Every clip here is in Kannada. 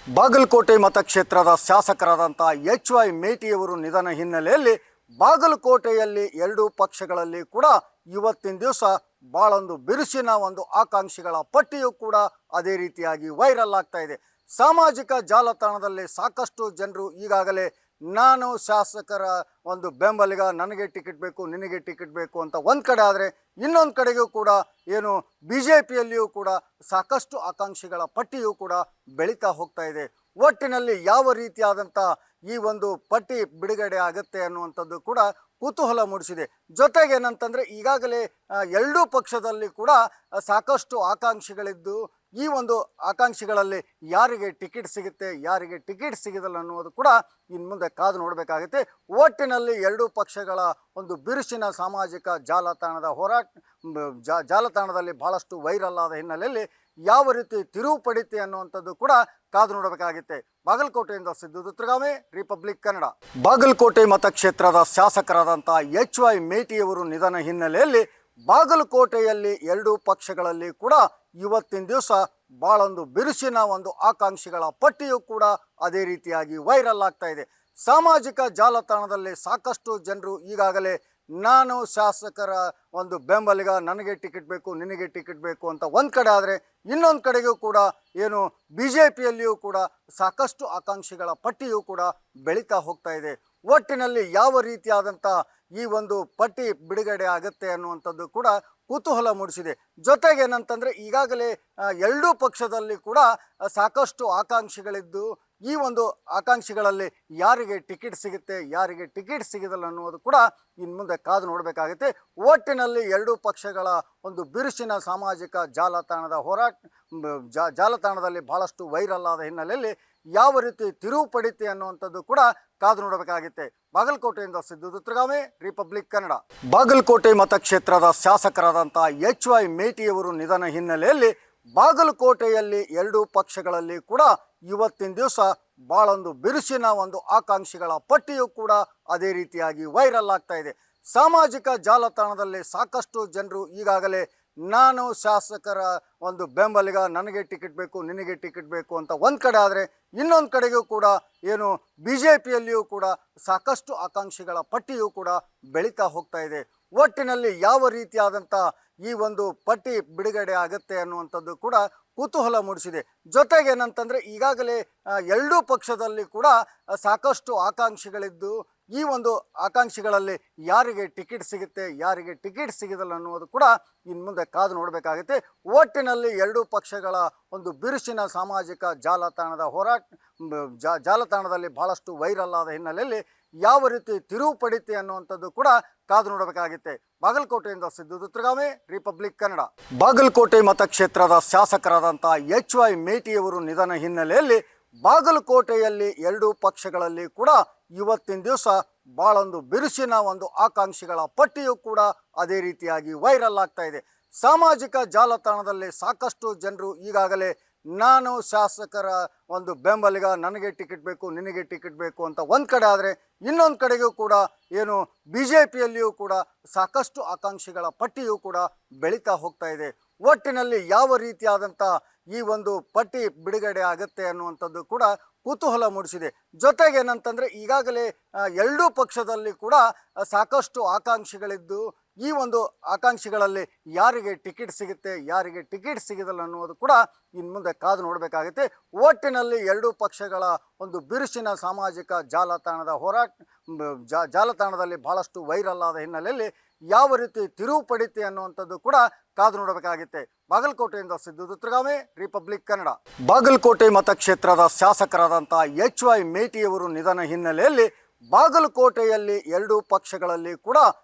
ಬಾಗಲಕೋಟೆ ಮತಕ್ಷೇತ್ರದ ಶಾಸಕರಾದಂಥ ಎಚ್.ವೈ. ಮೇಟಿಯವರು ನಿಧನ ಹಿನ್ನೆಲೆಯಲ್ಲಿ ಬಾಗಲಕೋಟೆಯಲ್ಲಿ ಎರಡೂ ಪಕ್ಷಗಳಲ್ಲಿ ಕೂಡ ಇವತ್ತಿನ ದಿವಸ ಭಾಳೊಂದು ಬಿರುಸಿನ ಒಂದು ಆಕಾಂಕ್ಷಿಗಳ ಪಟ್ಟಿಯೂ ಕೂಡ ಅದೇ ರೀತಿಯಾಗಿ ವೈರಲ್ ಆಗ್ತಾ ಇದೆ. ಸಾಮಾಜಿಕ ಜಾಲತಾಣದಲ್ಲಿ ಸಾಕಷ್ಟು ಜನರು ಈಗಾಗಲೇ ನಾನು ಶಾಸಕರ ಒಂದು ಬೆಂಬಲಿಗ, ನನಗೆ ಟಿಕೆಟ್ ಬೇಕು, ನಿನಗೆ ಟಿಕೆಟ್ ಬೇಕು ಅಂತ ಒಂದು ಕಡೆ ಆದರೆ, ಇನ್ನೊಂದು ಕಡೆಗೂ ಕೂಡ ಏನು BJPಯಲ್ಲಿಯೂ ಕೂಡ ಸಾಕಷ್ಟು ಆಕಾಂಕ್ಷಿಗಳ ಪಟ್ಟಿಯೂ ಕೂಡ ಬೆಳೀತಾ ಹೋಗ್ತಾ ಇದೆ. ಒಟ್ಟಿನಲ್ಲಿ ಯಾವ ರೀತಿಯಾದಂಥ ಈ ಒಂದು ಪಟ್ಟಿ ಬಿಡುಗಡೆ ಆಗುತ್ತೆ ಅನ್ನುವಂಥದ್ದು ಕೂಡ ಕುತೂಹಲ ಮೂಡಿಸಿದೆ. ಜೊತೆಗೆ ಏನಂತಂದರೆ ಈಗಾಗಲೇ ಎರಡೂ ಪಕ್ಷದಲ್ಲಿ ಕೂಡ ಸಾಕಷ್ಟು ಆಕಾಂಕ್ಷಿಗಳಿದ್ದು, ಈ ಒಂದು ಆಕಾಂಕ್ಷಿಗಳಲ್ಲಿ ಯಾರಿಗೆ ಟಿಕೆಟ್ ಸಿಗುತ್ತೆ, ಯಾರಿಗೆ ಟಿಕೆಟ್ ಸಿಗೋದಿಲ್ಲ ಅನ್ನೋದು ಕೂಡ ಇನ್ನು ಮುಂದೆ ಕಾದು ನೋಡಬೇಕಾಗುತ್ತೆ. ಒಟ್ಟಿನಲ್ಲಿ ಎರಡೂ ಪಕ್ಷಗಳ ಒಂದು ಬಿರುಸಿನ ಸಾಮಾಜಿಕ ಜಾಲತಾಣದ ಜಾಲತಾಣದಲ್ಲಿ ಭಾಳಷ್ಟು ವೈರಲ್ ಆದ ಹಿನ್ನೆಲೆಯಲ್ಲಿ ಯಾವ ರೀತಿ ತಿರುವು ಪಡಿತೆ ಅನ್ನುವಂಥದ್ದು ಕೂಡ ಕಾದು ನೋಡಬೇಕಾಗುತ್ತೆ. ಬಾಗಲಕೋಟೆಯಿಂದ ಸಿದ್ದು ದುತ್ರಗಾಮೆ, ರಿಪಬ್ಲಿಕ್ ಕನ್ನಡ. ಬಾಗಲಕೋಟೆ ಮತಕ್ಷೇತ್ರದ ಶಾಸಕರಾದಂಥ ಎಚ್.ವೈ. ಮೇಟಿಯವರು ನಿಧನ ಹಿನ್ನೆಲೆಯಲ್ಲಿ ಬಾಗಲಕೋಟೆಯಲ್ಲಿ ಎರಡೂ ಪಕ್ಷಗಳಲ್ಲಿ ಕೂಡ ಇವತ್ತಿನ ದಿವಸ ಭಾಳೊಂದು ಬಿರುಸಿನ ಒಂದು ಆಕಾಂಕ್ಷಿಗಳ ಪಟ್ಟಿಯೂ ಕೂಡ ಅದೇ ರೀತಿಯಾಗಿ ವೈರಲ್ ಆಗ್ತಾ ಇದೆ. ಸಾಮಾಜಿಕ ಜಾಲತಾಣದಲ್ಲಿ ಸಾಕಷ್ಟು ಜನರು ಈಗಾಗಲೇ ನಾನು ಶಾಸಕರ ಒಂದು ಬೆಂಬಲಿಗ, ನನಗೆ ಟಿಕೆಟ್ ಬೇಕು, ನಿನಗೆ ಟಿಕೆಟ್ ಬೇಕು ಅಂತ ಒಂದು ಕಡೆ ಆದರೆ, ಇನ್ನೊಂದು ಕಡೆಗೂ ಕೂಡ ಏನು BJPಯಲ್ಲಿಯೂ ಕೂಡ ಸಾಕಷ್ಟು ಆಕಾಂಕ್ಷಿಗಳ ಪಟ್ಟಿಯೂ ಕೂಡ ಬೆಳೀತಾ ಹೋಗ್ತಾ ಇದೆ. ಒಟ್ಟಿನಲ್ಲಿ ಯಾವ ರೀತಿಯಾದಂಥ ಈ ಒಂದು ಪಟ್ಟಿ ಬಿಡುಗಡೆ ಆಗುತ್ತೆ ಅನ್ನುವಂಥದ್ದು ಕೂಡ ಕುತೂಹಲ ಮೂಡಿಸಿದೆ. ಜೊತೆಗೆ ಏನಂತಂದರೆ ಈಗಾಗಲೇ ಎರಡೂ ಪಕ್ಷದಲ್ಲಿ ಕೂಡ ಸಾಕಷ್ಟು ಆಕಾಂಕ್ಷಿಗಳಿದ್ದು, ಈ ಒಂದು ಆಕಾಂಕ್ಷಿಗಳಲ್ಲಿ ಯಾರಿಗೆ ಟಿಕೆಟ್ ಸಿಗುತ್ತೆ, ಯಾರಿಗೆ ಟಿಕೆಟ್ ಸಿಗೋದಿಲ್ಲ ಅನ್ನೋದು ಕೂಡ ಇನ್ನು ಮುಂದೆ ಕಾದು ನೋಡಬೇಕಾಗುತ್ತೆ. ಒಟ್ಟಿನಲ್ಲಿ ಎರಡೂ ಪಕ್ಷಗಳ ಒಂದು ಬಿರುಸಿನ ಸಾಮಾಜಿಕ ಜಾಲತಾಣದ ಜಾಲತಾಣದಲ್ಲಿ ಭಾಳಷ್ಟು ವೈರಲ್ ಆದ ಹಿನ್ನೆಲೆಯಲ್ಲಿ ಯಾವ ರೀತಿ ತಿರುವು ಪಡಿತೆ ಅನ್ನುವಂಥದ್ದು ಕೂಡ ಕಾದು ನೋಡಬೇಕಾಗುತ್ತೆ. ಬಾಗಲಕೋಟೆಯಿಂದ ಸಿದ್ದು ದುತ್ರಗಾಮೆ, ರಿಪಬ್ಲಿಕ್ ಕನ್ನಡ. ಬಾಗಲಕೋಟೆ ಮತಕ್ಷೇತ್ರದ ಶಾಸಕರಾದಂಥ ಎಚ್.ವೈ. ಮೇಟಿಯವರು ನಿಧನ ಹಿನ್ನೆಲೆಯಲ್ಲಿ ಬಾಗಲಕೋಟೆಯಲ್ಲಿ ಎರಡೂ ಪಕ್ಷಗಳಲ್ಲಿ ಕೂಡ ಇವತ್ತಿನ ದಿವಸ ಭಾಳೊಂದು ಬಿರುಸಿನ ಒಂದು ಆಕಾಂಕ್ಷಿಗಳ ಪಟ್ಟಿಯೂ ಕೂಡ ಅದೇ ರೀತಿಯಾಗಿ ವೈರಲ್ ಆಗ್ತಾ ಇದೆ. ಸಾಮಾಜಿಕ ಜಾಲತಾಣದಲ್ಲಿ ಸಾಕಷ್ಟು ಜನರು ಈಗಾಗಲೇ ನಾನು ಶಾಸಕರ ಒಂದು ಬೆಂಬಲಿಗ, ನನಗೆ ಟಿಕೆಟ್ ಬೇಕು, ನಿನಗೆ ಟಿಕೆಟ್ ಬೇಕು ಅಂತ ಒಂದು ಕಡೆ ಆದರೆ, ಇನ್ನೊಂದು ಕಡೆಗೂ ಕೂಡ ಏನು BJPಯಲ್ಲಿಯೂ ಕೂಡ ಸಾಕಷ್ಟು ಆಕಾಂಕ್ಷಿಗಳ ಪಟ್ಟಿಯೂ ಕೂಡ ಬೆಳೀತಾ ಹೋಗ್ತಾ ಇದೆ. ಒಟ್ಟಿನಲ್ಲಿ ಯಾವ ರೀತಿಯಾದಂಥ ಈ ಒಂದು ಪಟ್ಟಿ ಬಿಡುಗಡೆ ಆಗುತ್ತೆ ಅನ್ನುವಂಥದ್ದು ಕೂಡ ಕುತೂಹಲ ಮೂಡಿಸಿದೆ. ಜೊತೆಗೆ ಏನಂತಂದರೆ ಈಗಾಗಲೇ ಎರಡೂ ಪಕ್ಷದಲ್ಲಿ ಕೂಡ ಸಾಕಷ್ಟು ಆಕಾಂಕ್ಷಿಗಳಿದ್ದು, ಈ ಒಂದು ಆಕಾಂಕ್ಷಿಗಳಲ್ಲಿ ಯಾರಿಗೆ ಟಿಕೆಟ್ ಸಿಗುತ್ತೆ, ಯಾರಿಗೆ ಟಿಕೆಟ್ ಸಿಗೋದಿಲ್ಲ ಅನ್ನೋದು ಕೂಡ ಇನ್ನು ಮುಂದೆ ಕಾದು ನೋಡಬೇಕಾಗುತ್ತೆ. ಒಟ್ಟಿನಲ್ಲಿ ಎರಡೂ ಪಕ್ಷಗಳ ಒಂದು ಬಿರುಸಿನ ಸಾಮಾಜಿಕ ಜಾಲತಾಣದ ಜಾಲತಾಣದಲ್ಲಿ ಭಾಳಷ್ಟು ವೈರಲ್ ಆದ ಹಿನ್ನೆಲೆಯಲ್ಲಿ ಯಾವ ರೀತಿ ತಿರುವು ಪಡಿತೆ ಅನ್ನುವಂಥದ್ದು ಕೂಡ ಕಾದು ನೋಡಬೇಕಾಗುತ್ತೆ. ಬಾಗಲಕೋಟೆಯಿಂದ ಸಿದ್ದು ದುತ್ರಗಾಮೆ, ರಿಪಬ್ಲಿಕ್ ಕನ್ನಡ. ಬಾಗಲಕೋಟೆ ಮತಕ್ಷೇತ್ರದ ಶಾಸಕರಾದಂಥ ಎಚ್.ವೈ. ಮೇಟಿಯವರು ನಿಧನ ಹಿನ್ನೆಲೆಯಲ್ಲಿ ಬಾಗಲಕೋಟೆಯಲ್ಲಿ ಎರಡೂ ಪಕ್ಷಗಳಲ್ಲಿ ಕೂಡ ಇವತ್ತಿನ ದಿವಸ ಭಾಳೊಂದು ಬಿರುಸಿನ ಒಂದು ಆಕಾಂಕ್ಷಿಗಳ ಪಟ್ಟಿಯೂ ಕೂಡ ಅದೇ ರೀತಿಯಾಗಿ ವೈರಲ್ ಆಗ್ತಾ ಇದೆ. ಸಾಮಾಜಿಕ ಜಾಲತಾಣದಲ್ಲಿ ಸಾಕಷ್ಟು ಜನರು ಈಗಾಗಲೇ ನಾನು ಶಾಸಕರ ಒಂದು ಬೆಂಬಲಿಗ, ನನಗೆ ಟಿಕೆಟ್ ಬೇಕು, ನಿನಗೆ ಟಿಕೆಟ್ ಬೇಕು ಅಂತ ಒಂದು ಕಡೆ ಆದರೆ, ಇನ್ನೊಂದು ಕಡೆಗೂ ಕೂಡ ಏನು BJPಯಲ್ಲಿಯೂ ಕೂಡ ಸಾಕಷ್ಟು ಆಕಾಂಕ್ಷಿಗಳ ಪಟ್ಟಿಯೂ ಕೂಡ ಬೆಳೀತಾ ಹೋಗ್ತಾ ಇದೆ. ಒಟ್ಟಿನಲ್ಲಿ ಯಾವ ರೀತಿಯಾದಂಥ ಈ ಒಂದು ಪಟ್ಟಿ ಬಿಡುಗಡೆ ಆಗುತ್ತೆ ಅನ್ನುವಂಥದ್ದು ಕೂಡ ಕುತೂಹಲ ಮೂಡಿಸಿದೆ. ಜೊತೆಗೆ ಏನಂತಂದರೆ ಈಗಾಗಲೇ ಎರಡೂ ಪಕ್ಷದಲ್ಲಿ ಕೂಡ ಸಾಕಷ್ಟು ಆಕಾಂಕ್ಷಿಗಳಿದ್ದು, ಈ ಒಂದು ಆಕಾಂಕ್ಷಿಗಳಲ್ಲಿ ಯಾರಿಗೆ ಟಿಕೆಟ್ ಸಿಗುತ್ತೆ, ಯಾರಿಗೆ ಟಿಕೆಟ್ ಸಿಗೋದಿಲ್ಲ ಅನ್ನೋದು ಕೂಡ ಇನ್ನು ಮುಂದೆ ಕಾದು ನೋಡಬೇಕಾಗುತ್ತೆ. ಒಟ್ಟಿನಲ್ಲಿ ಎರಡೂ ಪಕ್ಷಗಳ ಒಂದು ಬಿರುಸಿನ ಸಾಮಾಜಿಕ ಜಾಲತಾಣದ ಜಾಲತಾಣದಲ್ಲಿ ಭಾಳಷ್ಟು ವೈರಲ್ ಆದ ಹಿನ್ನೆಲೆಯಲ್ಲಿ ಯಾವ ರೀತಿ ತಿರುವು ಪಡಿತೆ ಅನ್ನುವಂಥದ್ದು ಕೂಡ ಕಾದು ನೋಡಬೇಕಾಗುತ್ತೆ. ಬಾಗಲಕೋಟೆಯಿಂದ ಸಿದ್ದು ದುತ್ರಗಾಮೆ, ರಿಪಬ್ಲಿಕ್ ಕನ್ನಡ. ಬಾಗಲಕೋಟೆ ಮತಕ್ಷೇತ್ರದ ಶಾಸಕರಾದಂಥ ಎಚ್.ವೈ. ಮೇಟಿಯವರು ನಿಧನ ಹಿನ್ನೆಲೆಯಲ್ಲಿ ಬಾಗಲಕೋಟೆಯಲ್ಲಿ ಎರಡೂ ಪಕ್ಷಗಳಲ್ಲಿ ಕೂಡ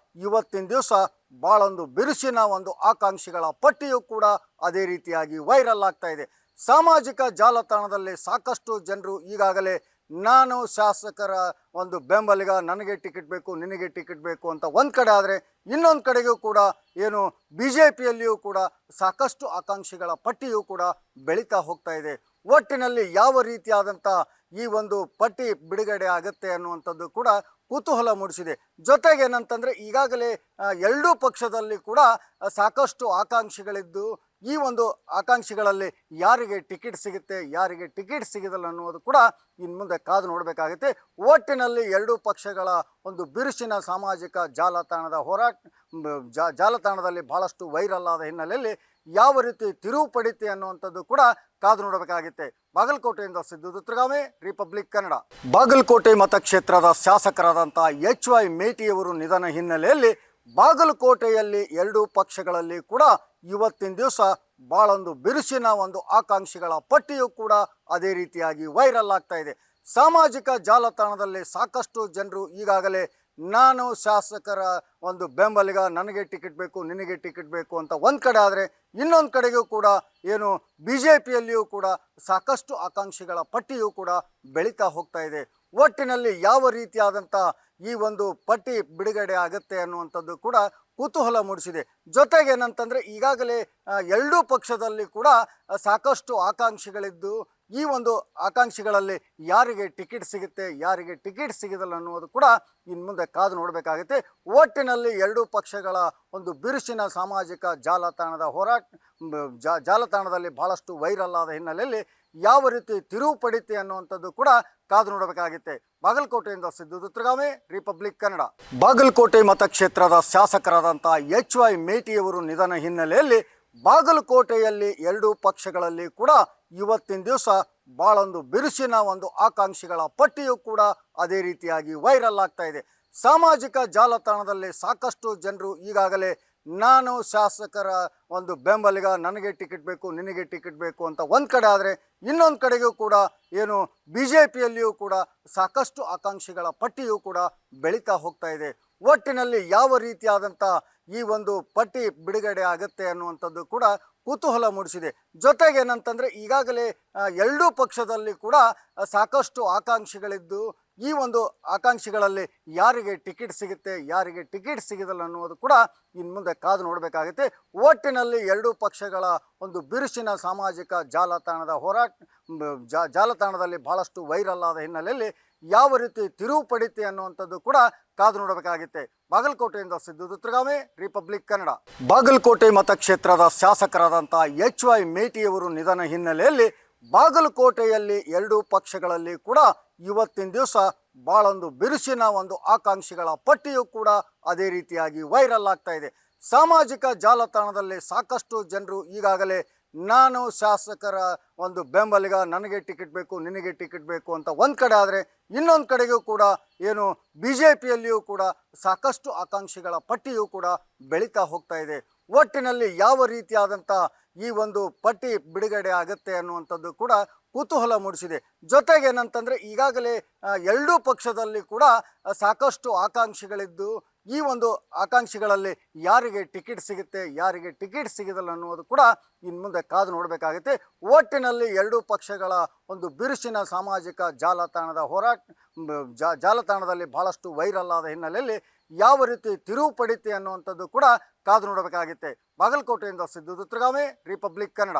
ಇವತ್ತಿನ ದಿವಸ ಭಾಳೊಂದು ಬಿರುಸಿನ ಒಂದು ಆಕಾಂಕ್ಷಿಗಳ ಪಟ್ಟಿಯೂ ಕೂಡ ಅದೇ ರೀತಿಯಾಗಿ ವೈರಲ್ ಆಗ್ತಾ ಇದೆ. ಸಾಮಾಜಿಕ ಜಾಲತಾಣದಲ್ಲಿ ಸಾಕಷ್ಟು ಜನರು ಈಗಾಗಲೇ ನಾನು ಶಾಸಕರ ಒಂದು ಬೆಂಬಲಿಗ, ನನಗೆ ಟಿಕೆಟ್ ಬೇಕು, ನಿನಗೆ ಟಿಕೆಟ್ ಬೇಕು ಅಂತ ಒಂದು ಕಡೆ ಆದರೆ, ಇನ್ನೊಂದು ಕಡೆಗೂ ಕೂಡ ಏನು BJPಯಲ್ಲಿಯೂ ಕೂಡ ಸಾಕಷ್ಟು ಆಕಾಂಕ್ಷಿಗಳ ಪಟ್ಟಿಯೂ ಕೂಡ ಬೆಳೀತಾ ಹೋಗ್ತಾ ಇದೆ. ಒಟ್ಟಿನಲ್ಲಿ ಯಾವ ರೀತಿಯಾದಂಥ ಈ ಒಂದು ಪಟ್ಟಿ ಬಿಡುಗಡೆ ಆಗುತ್ತೆ ಅನ್ನುವಂಥದ್ದು ಕೂಡ ಕುತೂಹಲ ಮೂಡಿಸಿದೆ. ಜೊತೆಗೆ ಏನಂತಂದರೆ ಈಗಾಗಲೇ ಎರಡೂ ಪಕ್ಷದಲ್ಲಿ ಕೂಡ ಸಾಕಷ್ಟು ಆಕಾಂಕ್ಷಿಗಳಿದ್ದು, ಈ ಒಂದು ಆಕಾಂಕ್ಷಿಗಳಲ್ಲಿ ಯಾರಿಗೆ ಟಿಕೆಟ್ ಸಿಗುತ್ತೆ ಯಾರಿಗೆ ಟಿಕೆಟ್ ಸಿಗೋದಿಲ್ಲ ಅನ್ನೋದು ಕೂಡ ಇನ್ನು ಮುಂದೆ ಕಾದು ನೋಡಬೇಕಾಗುತ್ತೆ. ಒಟ್ಟಿನಲ್ಲಿ ಎರಡೂ ಪಕ್ಷಗಳ ಒಂದು ಬಿರುಸಿನ ಸಾಮಾಜಿಕ ಜಾಲತಾಣದ ಹೋರಾಟ ಜಾಲತಾಣದಲ್ಲಿ ಬಹಳಷ್ಟು ವೈರಲ್ ಆದ ಹಿನ್ನೆಲೆಯಲ್ಲಿ ಯಾವ ರೀತಿ ತಿರುವು ಪಡಿತೆ ಅನ್ನುವಂಥದ್ದು ಕೂಡ ಕಾದು ನೋಡಬೇಕಾಗುತ್ತೆ. ಬಾಗಲಕೋಟೆಯಿಂದ ಸಿದ್ದು ದುತ್ರಗಾಮೆ, ರಿಪಬ್ಲಿಕ್ ಕನ್ನಡ. ಬಾಗಲಕೋಟೆ ಮತಕ್ಷೇತ್ರದ ಶಾಸಕರಾದಂಥ HY ಮೇಟಿಯವರು ನಿಧನ ಹಿನ್ನೆಲೆಯಲ್ಲಿ ಬಾಗಲಕೋಟೆಯಲ್ಲಿ ಎರಡೂ ಪಕ್ಷಗಳಲ್ಲಿ ಕೂಡ ಇವತ್ತಿನ ದಿವಸ ಭಾಳೊಂದು ಬಿರುಸಿನ ಒಂದು ಆಕಾಂಕ್ಷಿಗಳ ಪಟ್ಟಿಯು ಕೂಡ ಅದೇ ರೀತಿಯಾಗಿ ವೈರಲ್ ಆಗ್ತಾ ಇದೆ. ಸಾಮಾಜಿಕ ಜಾಲತಾಣದಲ್ಲಿ ಸಾಕಷ್ಟು ಜನರು ಈಗಾಗಲೇ ನಾನು ಶಾಸಕರ ಒಂದು ಬೆಂಬಲಿಗ, ನನಗೆ ಟಿಕೆಟ್ ಬೇಕು, ನಿನಗೆ ಟಿಕೆಟ್ ಬೇಕು ಅಂತ ಒಂದು ಕಡೆ ಆದರೆ, ಇನ್ನೊಂದು ಕಡೆಗೂ ಕೂಡ ಏನು BJPಯಲ್ಲಿಯೂ ಕೂಡ ಸಾಕಷ್ಟು ಆಕಾಂಕ್ಷಿಗಳ ಪಟ್ಟಿಯೂ ಕೂಡ ಬೆಳೀತಾ ಹೋಗ್ತಾ ಇದೆ. ಒಟ್ಟಿನಲ್ಲಿ ಯಾವ ರೀತಿಯಾದಂಥ ಈ ಒಂದು ಪಟ್ಟಿ ಬಿಡುಗಡೆ ಆಗುತ್ತೆ ಅನ್ನುವಂಥದ್ದು ಕೂಡ ಕುತೂಹಲ ಮೂಡಿಸಿದೆ. ಜೊತೆಗೆ ಏನಂತಂದರೆ ಈಗಾಗಲೇ ಎರಡೂ ಪಕ್ಷದಲ್ಲಿ ಕೂಡ ಸಾಕಷ್ಟು ಆಕಾಂಕ್ಷಿಗಳಿದ್ದು ಈ ಒಂದು ಆಕಾಂಕ್ಷಿಗಳಲ್ಲಿ ಯಾರಿಗೆ ಟಿಕೆಟ್ ಸಿಗುತ್ತೆ ಯಾರಿಗೆ ಟಿಕೆಟ್ ಸಿಗೋದಿಲ್ಲ ಅನ್ನೋದು ಕೂಡ ಇನ್ನು ಮುಂದೆ ಕಾದು ನೋಡಬೇಕಾಗುತ್ತೆ. ಒಟ್ಟಿನಲ್ಲಿ ಎರಡೂ ಪಕ್ಷಗಳ ಒಂದು ಬಿರುಸಿನ ಸಾಮಾಜಿಕ ಜಾಲತಾಣದ ಹೋರಾಟ ಜಾಲತಾಣದಲ್ಲಿ ಬಹಳಷ್ಟು ವೈರಲ್ ಆದ ಹಿನ್ನೆಲೆಯಲ್ಲಿ ಯಾವ ರೀತಿ ತಿರುವು ಪಡಿತೆ ಅನ್ನುವಂಥದ್ದು ಕೂಡ ಕಾದು ನೋಡಬೇಕಾಗುತ್ತೆ. ಬಾಗಲಕೋಟೆಯಿಂದ ಸಿದ್ದು ದುತ್ರಗಾಮೆ, ರಿಪಬ್ಲಿಕ್ ಕನ್ನಡ. ಬಾಗಲಕೋಟೆ ಮತಕ್ಷೇತ್ರದ ಶಾಸಕರಾದಂಥ HY ಮೇಟಿಯವರು ನಿಧನ ಹಿನ್ನೆಲೆಯಲ್ಲಿ ಬಾಗಲಕೋಟೆಯಲ್ಲಿ ಎರಡೂ ಪಕ್ಷಗಳಲ್ಲಿ ಕೂಡ ಇವತ್ತಿನ ದಿವಸ ಭಾಳೊಂದು ಬಿರುಸಿನ ಒಂದು ಆಕಾಂಕ್ಷಿಗಳ ಪಟ್ಟಿಯು ಕೂಡ ಅದೇ ರೀತಿಯಾಗಿ ವೈರಲ್ ಆಗ್ತಾ ಇದೆ. ಸಾಮಾಜಿಕ ಜಾಲತಾಣದಲ್ಲಿ ಸಾಕಷ್ಟು ಜನರು ಈಗಾಗಲೇ ನಾನು ಶಾಸಕರ ಒಂದು ಬೆಂಬಲಿಗ, ನನಗೆ ಟಿಕೆಟ್ ಬೇಕು, ನಿನಗೆ ಟಿಕೆಟ್ ಬೇಕು ಅಂತ ಒಂದು ಕಡೆ ಆದರೆ, ಇನ್ನೊಂದು ಕಡೆಗೂ ಕೂಡ ಏನು BJPಯಲ್ಲಿಯೂ ಕೂಡ ಸಾಕಷ್ಟು ಆಕಾಂಕ್ಷಿಗಳ ಪಟ್ಟಿಯು ಕೂಡ ಬೆಳೀತಾ ಹೋಗ್ತಾ ಇದೆ. ಒಟ್ಟಿನಲ್ಲಿ ಯಾವ ರೀತಿಯಾದಂಥ ಈ ಒಂದು ಪಟ್ಟಿ ಬಿಡುಗಡೆ ಆಗುತ್ತೆ ಅನ್ನುವಂಥದ್ದು ಕೂಡ ಕುತೂಹಲ ಮೂಡಿಸಿದೆ. ಜೊತೆಗೆ ಏನಂತಂದರೆ ಈಗಾಗಲೇ ಎರಡೂ ಪಕ್ಷದಲ್ಲಿ ಕೂಡ ಸಾಕಷ್ಟು ಆಕಾಂಕ್ಷಿಗಳಿದ್ದು ಈ ಒಂದು ಆಕಾಂಕ್ಷಿಗಳಲ್ಲಿ ಯಾರಿಗೆ ಟಿಕೆಟ್ ಸಿಗುತ್ತೆ ಯಾರಿಗೆ ಟಿಕೆಟ್ ಸಿಗೋದಿಲ್ಲ ಅನ್ನೋದು ಕೂಡ ಇನ್ನು ಮುಂದೆ ಕಾದು ನೋಡಬೇಕಾಗುತ್ತೆ. ಒಟ್ಟಿನಲ್ಲಿ ಎರಡೂ ಪಕ್ಷಗಳ ಒಂದು ಬಿರುಸಿನ ಸಾಮಾಜಿಕ ಜಾಲತಾಣದ ಹೋರಾಟ ಜಾಲತಾಣದಲ್ಲಿ ಬಹಳಷ್ಟು ವೈರಲ್ ಆದ ಹಿನ್ನೆಲೆಯಲ್ಲಿ ಯಾವ ರೀತಿ ತಿರುವು ಪಡಿತೆ ಅನ್ನುವಂಥದ್ದು ಕೂಡ ಕಾದು ನೋಡಬೇಕಾಗುತ್ತೆ. ಬಾಗಲಕೋಟೆಯಿಂದ ಸಿದ್ದು ದುತ್ರಗಾಮೆ, ರಿಪಬ್ಲಿಕ್ ಕನ್ನಡ. ಬಾಗಲಕೋಟೆ ಮತಕ್ಷೇತ್ರದ ಶಾಸಕರಾದಂಥ HY ಮೇಟಿಯವರು ನಿಧನ ಹಿನ್ನೆಲೆಯಲ್ಲಿ ಬಾಗಲಕೋಟೆಯಲ್ಲಿ ಎರಡೂ ಪಕ್ಷಗಳಲ್ಲಿ ಕೂಡ ಇವತ್ತಿನ ದಿವಸ ಭಾಳೊಂದು ಬಿರುಸಿನ ಒಂದು ಆಕಾಂಕ್ಷಿಗಳ ಪಟ್ಟಿಯು ಕೂಡ ಅದೇ ರೀತಿಯಾಗಿ ವೈರಲ್ ಆಗ್ತಾ ಇದೆ. ಸಾಮಾಜಿಕ ಜಾಲತಾಣದಲ್ಲಿ ಸಾಕಷ್ಟು ಜನರು ಈಗಾಗಲೇ ನಾನು ಶಾಸಕರ ಒಂದು ಬೆಂಬಲಿಗ, ನನಗೆ ಟಿಕೆಟ್ ಬೇಕು, ನಿನಗೆ ಟಿಕೆಟ್ ಬೇಕು ಅಂತ ಒಂದು ಕಡೆ ಆದರೆ, ಇನ್ನೊಂದು ಕಡೆಗೂ ಕೂಡ ಏನು BJPಯಲ್ಲಿಯೂ ಕೂಡ ಸಾಕಷ್ಟು ಆಕಾಂಕ್ಷಿಗಳ ಪಟ್ಟಿಯು ಕೂಡ ಬೆಳೀತಾ ಹೋಗ್ತಾ ಇದೆ. ಒಟ್ಟಿನಲ್ಲಿ ಯಾವ ರೀತಿಯಾದಂಥ ಈ ಒಂದು ಪಟ್ಟಿ ಬಿಡುಗಡೆ ಆಗುತ್ತೆ ಅನ್ನುವಂಥದ್ದು ಕೂಡ ಕುತೂಹಲ ಮೂಡಿಸಿದೆ. ಜೊತೆಗೆ ಏನಂತಂದರೆ ಈಗಾಗಲೇ ಎರಡೂ ಪಕ್ಷದಲ್ಲಿ ಕೂಡ ಸಾಕಷ್ಟು ಆಕಾಂಕ್ಷಿಗಳಿದ್ದು ಈ ಒಂದು ಆಕಾಂಕ್ಷಿಗಳಲ್ಲಿ ಯಾರಿಗೆ ಟಿಕೆಟ್ ಸಿಗುತ್ತೆ ಯಾರಿಗೆ ಟಿಕೆಟ್ ಸಿಗೋದಿಲ್ಲ ಅನ್ನೋದು ಕೂಡ ಇನ್ನು ಮುಂದೆ ಕಾದು ನೋಡಬೇಕಾಗುತ್ತೆ. ಒಟ್ಟಿನಲ್ಲಿ ಎರಡೂ ಪಕ್ಷಗಳ ಒಂದು ಬಿರುಸಿನ ಸಾಮಾಜಿಕ ಜಾಲತಾಣದ ಹೋರಾಟ ಜಾಲತಾಣದಲ್ಲಿ ಬಹಳಷ್ಟು ವೈರಲ್ ಆದ ಹಿನ್ನೆಲೆಯಲ್ಲಿ ಯಾವ ರೀತಿ ತಿರುವು ಪಡಿತೆ ಅನ್ನುವಂಥದ್ದು ಕೂಡ ಕಾದು ನೋಡಬೇಕಾಗುತ್ತೆ. ಬಾಗಲಕೋಟೆಯಿಂದ ಸಿದ್ದು ದುತ್ರಗಾಮೆ, ರಿಪಬ್ಲಿಕ್ ಕನ್ನಡ.